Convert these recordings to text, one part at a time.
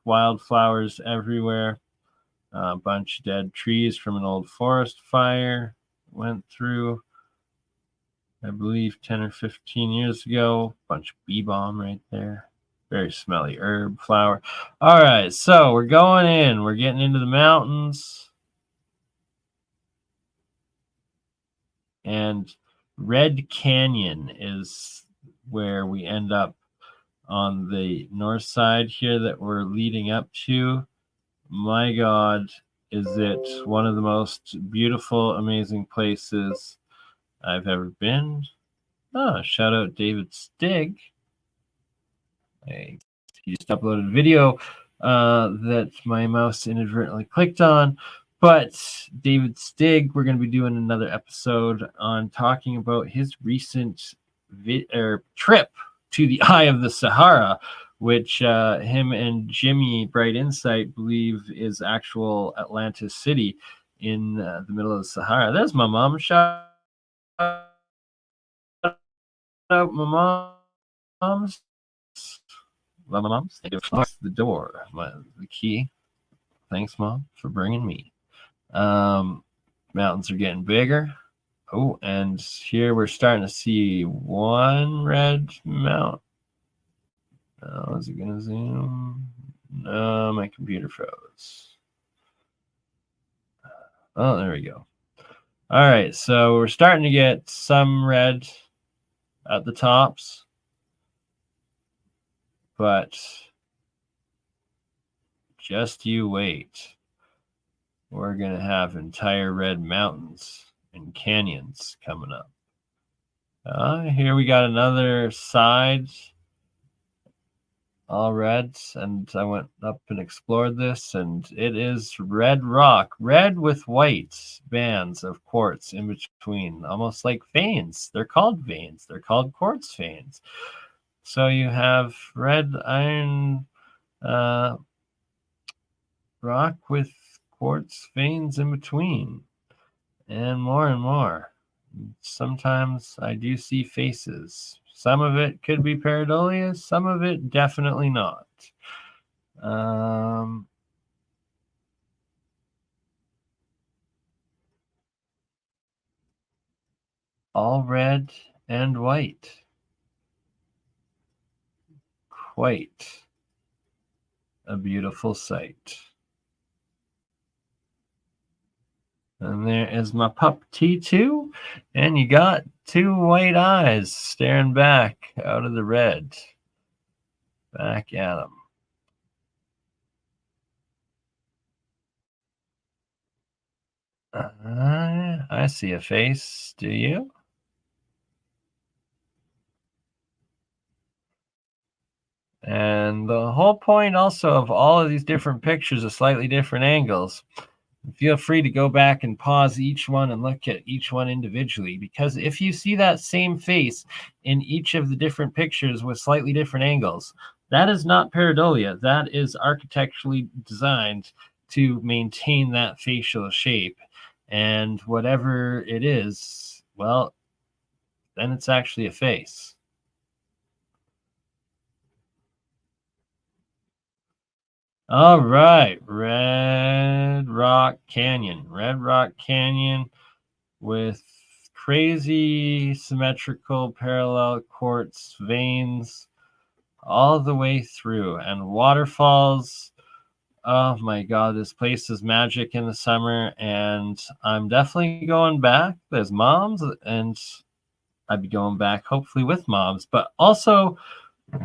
wildflowers everywhere. A bunch of dead trees from an old forest fire went through, I believe, 10 or 15 years ago. Bunch of bee balm right there. Very smelly herb flower. All right, so we're going in. We're getting into the mountains. And Red Canyon is where we end up on the north side here that we're leading up to. My God, is it one of the most beautiful, amazing places I've ever been. Oh, shout out David Stig. He just uploaded a video that my mouse inadvertently clicked on. But David Stig, we're going to be doing another episode on talking about his recent trip to the Eye of the Sahara, which him and Jimmy Bright Insight believe is actual Atlantis City in the middle of the Sahara. There's my mom. Shout out my moms. Love my moms. Thank you for the door. The key. Thanks, Mom, for bringing me. Mountains are getting bigger. Oh, and here we're starting to see one red mountain. Oh, is it going to zoom? No, my computer froze. Oh, there we go. All right, so we're starting to get some red at the tops, but just you wait. We're going to have entire red mountains and canyons coming up. Here we got another side, all red, and I went up and explored this, and it is red rock, red with white bands of quartz in between, almost like veins. They're called veins. They're called quartz veins. So you have red iron rock with quartz veins in between, and more. Sometimes I do see faces. Some of it could be pareidolia, some of it definitely not. All red and white. Quite a beautiful sight. And there is my pup T2, and you got two white eyes staring back out of the red. Back at him. I see a face. Do you? And the whole point also of all of these different pictures of slightly different angles, feel free to go back and pause each one and look at each one individually, because if you see that same face in each of the different pictures with slightly different angles, that is not pareidolia. That is architecturally designed to maintain that facial shape. And whatever it is, well, then it's actually a face. All right, Red Rock Canyon. Red Rock Canyon with crazy symmetrical parallel quartz veins all the way through, and waterfalls. Oh my God, this place is magic in the summer, and I'm definitely going back. There's moms, and I'd be going back hopefully with moms, but also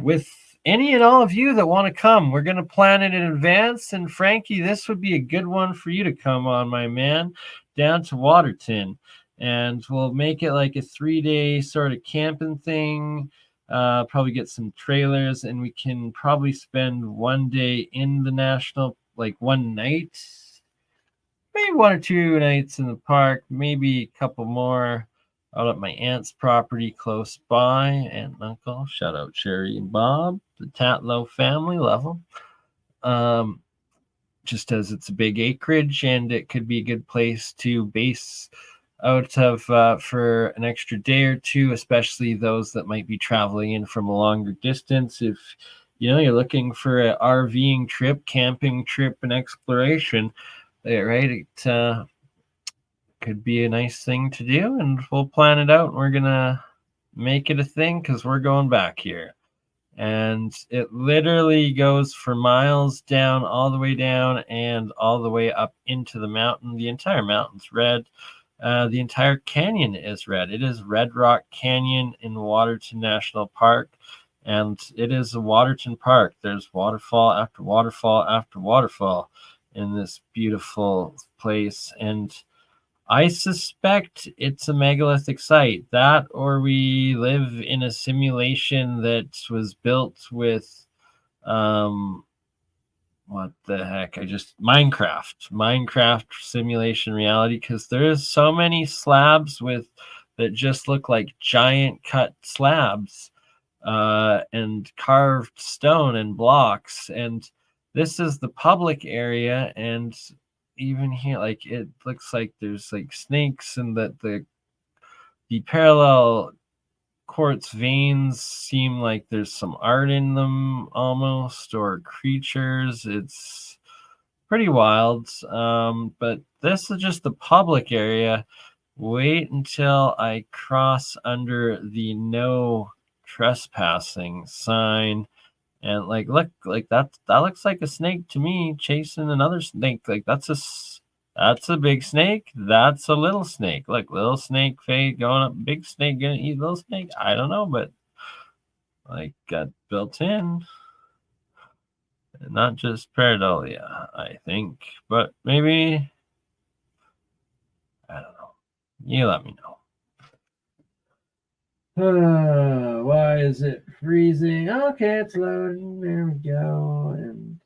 with any and all of you that want to come. We're going to plan it in advance, and Frankie, this would be a good one for you to come on, my man, down to Waterton, and we'll make it like a 3-day sort of camping thing. Probably get some trailers, and we can probably spend one day in the national, like one night, maybe 1 or 2 nights in the park, maybe a couple more out at my aunt's property close by. Aunt and uncle, shout out Sherry and Bob, the Tatlow family, love them. Just as it's a big acreage, and it could be a good place to base out of for an extra day or two, especially those that might be traveling in from a longer distance. If you're looking for an RVing trip, camping trip, and exploration, right? It could be a nice thing to do, and we'll plan it out. And we're gonna make it a thing because we're going back here. And it literally goes for miles down, all the way down, and all the way up into the mountain. The entire mountain's red. The entire canyon is red. It is Red Rock Canyon in Waterton National Park, and it is a Waterton Park. There's waterfall after waterfall after waterfall in this beautiful place, and I suspect it's a megalithic site. That, or we live in a simulation that was built with, what the heck? Minecraft simulation reality, because there's so many slabs that just look like giant cut slabs, and carved stone and blocks. And this is the public area, and even here, like, it looks like there's like snakes, and that the parallel quartz veins seem like there's some art in them almost, or creatures. It's pretty wild. But this is just the public area. Wait until I cross under the no trespassing sign. And like, look, like that looks like a snake to me chasing another snake. Like that's a big snake. That's a little snake. Like, little snake fade going up. Big snake gonna eat little snake. I don't know, but like, got built in. Not just pareidolia, I think, but maybe, I don't know. You let me know. Why is it freezing? Okay, it's loading. There we go. And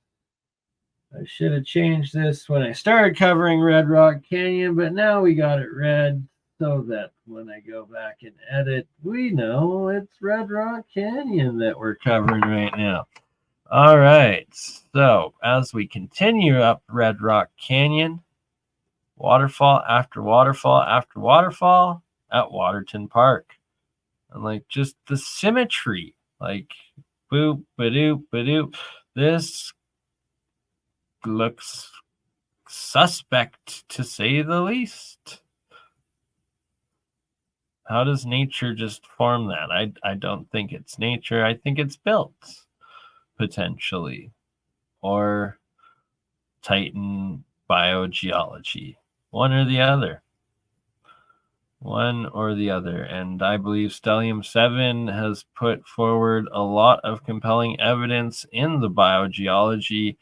I should have changed this when I started covering Red Rock Canyon, but now we got it red so that when I go back and edit, we know it's Red Rock Canyon that we're covering right now. All right, so as we continue up Red Rock Canyon, waterfall after waterfall after waterfall at Waterton Park. And like, just the symmetry, like, boop, ba-doop, ba-doop. This looks suspect, to say the least. How does nature just form that? I don't think it's nature. I think it's built, potentially. Or Titan biogeology. One or the other. One or the other. And I believe Stellium 7 has put forward a lot of compelling evidence in the biogeology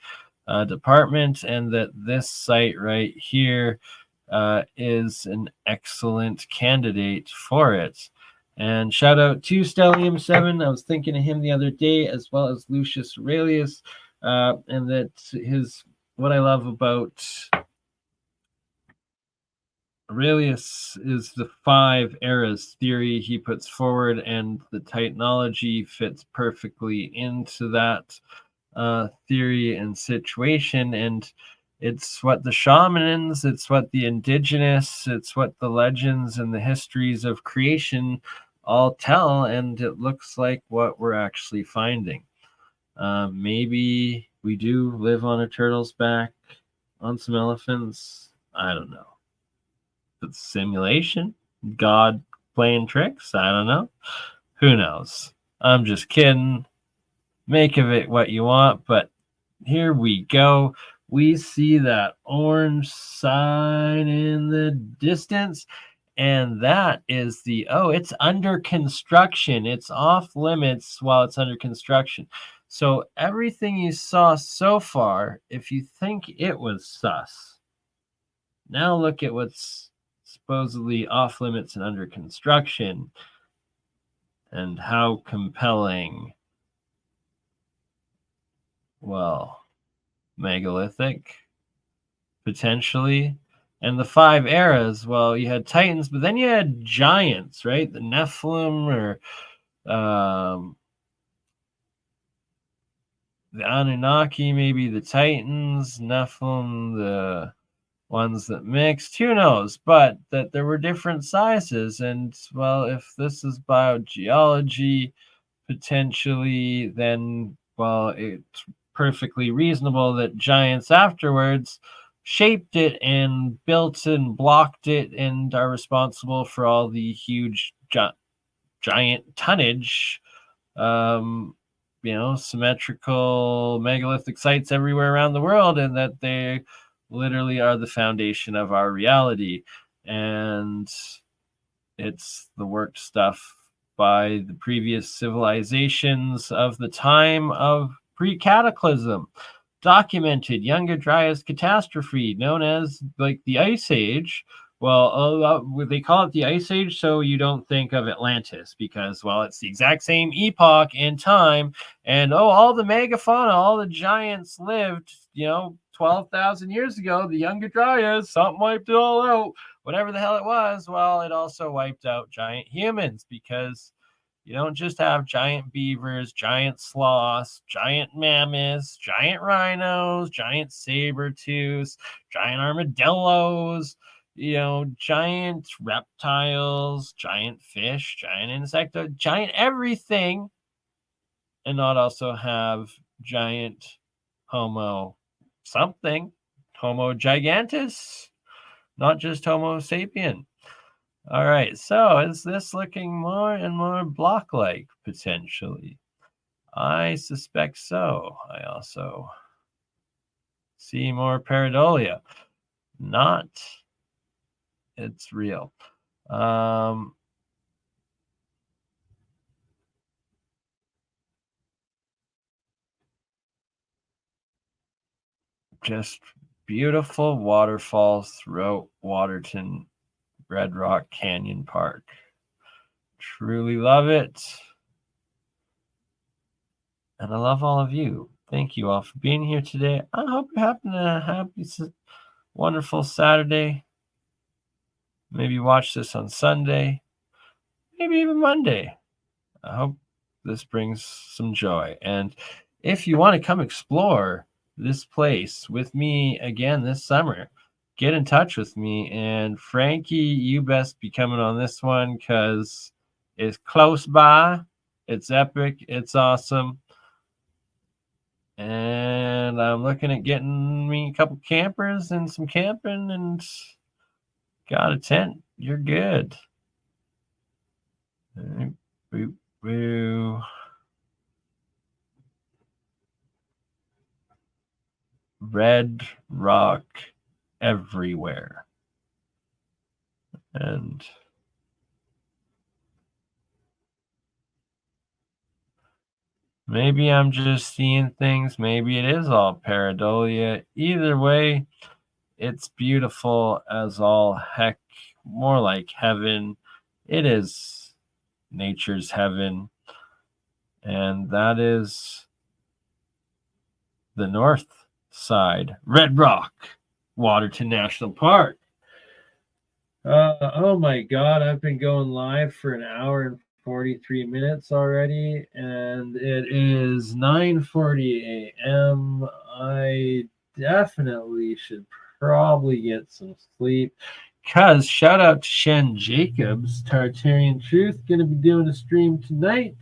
department, and that this site right here is an excellent candidate for it. And shout out to Stellium 7. I was thinking of him the other day, as well as Lucius Aurelius, and that what I love about Aurelius is the 5 eras theory he puts forward, and the Titanology fits perfectly into that theory and situation. And it's what the shamans, it's what the indigenous, it's what the legends and the histories of creation all tell, and it looks like what we're actually finding. Maybe we do live on a turtle's back, on some elephants. I don't know. It's simulation, God playing tricks. I don't know. Who knows? I'm just kidding. Make of it what you want, but here we go. We see that orange sign in the distance, and that is it's under construction. It's off limits while it's under construction. So everything you saw so far, if you think it was sus, now look at what's supposedly off limits and under construction, and how compelling. Well, megalithic, potentially. And the 5 eras, well, you had titans, but then you had giants, right? The Nephilim, or the Anunnaki, maybe the titans, Nephilim, the ones that mixed, who knows? But that there were different sizes. And well, if this is biogeology, potentially, then well, it's perfectly reasonable that giants afterwards shaped it and built and blocked it and are responsible for all the huge giant tonnage, um, symmetrical megalithic sites everywhere around the world, and that they literally are the foundation of our reality. And it's the work stuff by the previous civilizations of the time of pre-cataclysm. Documented Younger Dryas catastrophe, known as like the Ice Age. Well, they call it the Ice Age so you don't think of Atlantis because, well, it's the exact same epoch in time. And all the megafauna, all the giants lived, 12,000 years ago. The Younger Dryas, something wiped it all out. Whatever the hell it was, well, it also wiped out giant humans because you don't just have giant beavers, giant sloths, giant mammoths, giant rhinos, giant saber-tooths, giant armadillos, giant reptiles, giant fish, giant insects, giant everything, and not also have giant Homo something, Homo gigantus, not just Homo sapien. All right, so is this looking more and more block-like, potentially? I suspect so. I also see more pareidolia. Not. It's real. Just beautiful waterfalls throughout Waterton Red Rock Canyon Park. Truly love it. And I love all of you. Thank you all for being here today. I hope you're having a happy, wonderful Saturday. Maybe watch this on Sunday, maybe even Monday. I hope this brings some joy. And if you want to come explore this place with me again this summer, get in touch with me. And Frankie, you best be coming on this one because it's close by, it's epic, it's awesome. And I'm looking at getting me a couple campers and some camping and got a tent. You're good. Boo, boo. Red rock everywhere. And maybe I'm just seeing things. Maybe it is all pareidolia. Either way, it's beautiful as all heck. More like heaven. It is nature's heaven. And that is the north side. Red Rock, Waterton National Park. Oh my God, I've been going live for an hour and 43 minutes already, and it is 9:40 a.m. I definitely should probably get some sleep. Because shout out to Shen Jacobs, Tartarian Truth, going to be doing a stream tonight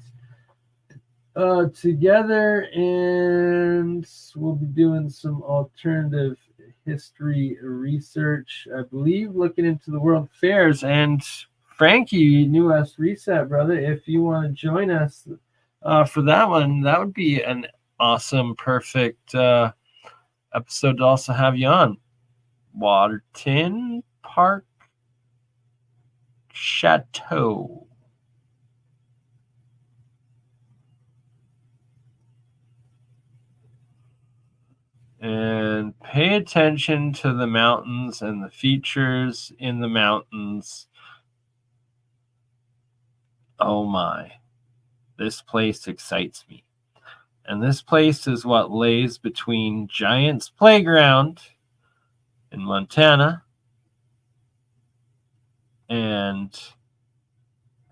together, and we'll be doing some alternative history research, I believe, looking into the world fairs. And Frankie, New West Reset, brother, if you want to join us for that one, that would be an awesome, perfect episode to also have you on. Waterton Park Chateau. And pay attention to the mountains and the features in the mountains. Oh my, this place excites me. And this place is what lays between Giants Playground in Montana and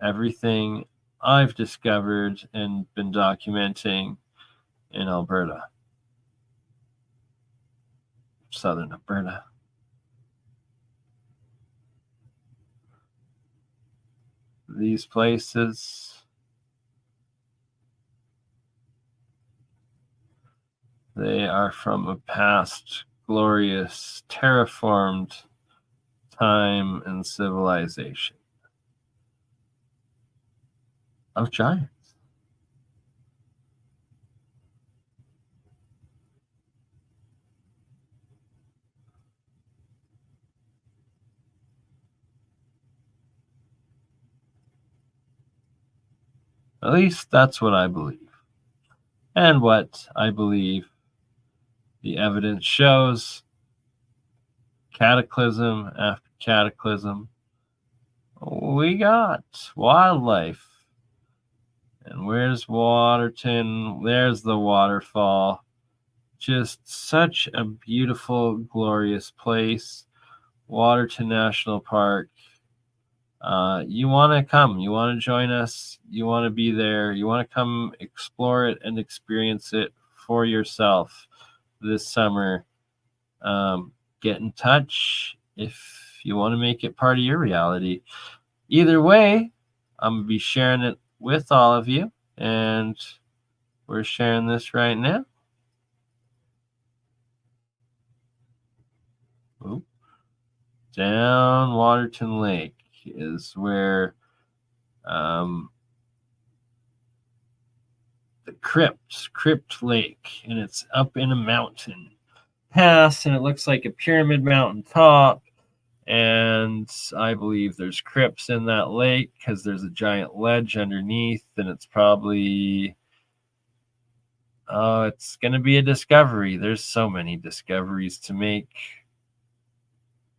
everything I've discovered and been documenting in Alberta, southern Alberta. These places They are from a past glorious terraformed time and civilization of giants. At least that's what I believe. And what I believe the evidence shows, cataclysm after cataclysm, we got wildlife. And where's Waterton? There's the waterfall. Just such a beautiful, glorious place. Waterton National Park. You want to come, you want to join us, you want to be there, you want to come explore it and experience it for yourself this summer. Get in touch if you want to make it part of your reality. Either way, I'm going to be sharing it with all of you, and we're sharing this right now. Oop. Down Waterton Lake is where the Crypt Lake, and it's up in a mountain pass, and it looks like a pyramid mountain top. And I believe there's crypts in that lake because there's a giant ledge underneath, and it's probably it's going to be a discovery. There's so many discoveries to make,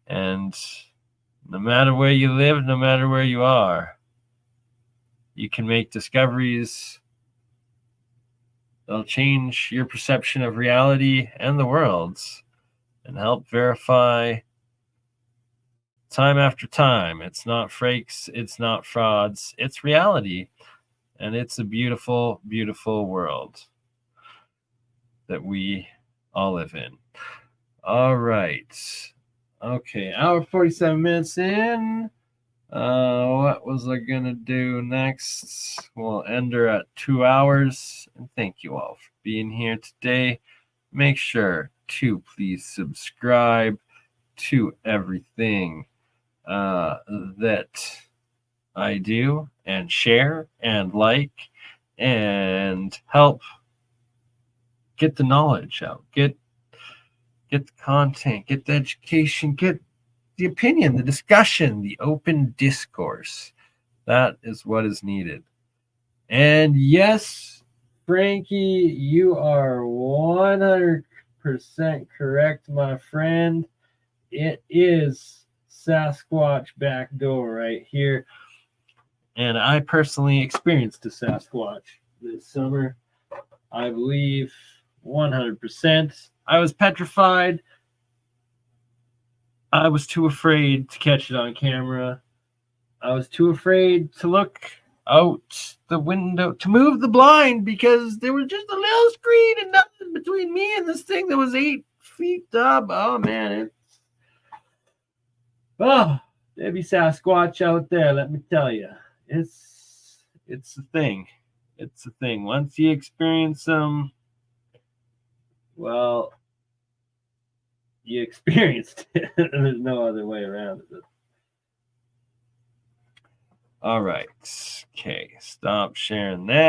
and no matter where you live, no matter where you are, you can make discoveries that'll change your perception of reality and the world's and help verify time after time. It's not fakes, it's not frauds, it's reality. And it's a beautiful, beautiful world that we all live in. All right. Okay, hour 47 minutes in. What was I going to do next? We'll end her at 2 hours. And thank you all for being here today. Make sure to please subscribe to everything that I do, and share and like and help get the knowledge out, get the content, get the education, get the opinion, the discussion, the open discourse. That is what is needed. And yes, Frankie, you are 100% correct, my friend. It is Sasquatch backdoor right here. And I personally experienced a Sasquatch this summer. I believe 100%. I was petrified. I was too afraid to catch it on camera. I was too afraid to look out the window, to move the blind, because there was just a little screen and nothing between me and this thing that was 8 feet up. Oh, man. There'd be Sasquatch out there, let me tell you. It's a thing. It's a thing. Once you experience them, well, you experienced it. There's no other way around it. All right. Okay. Stop sharing that.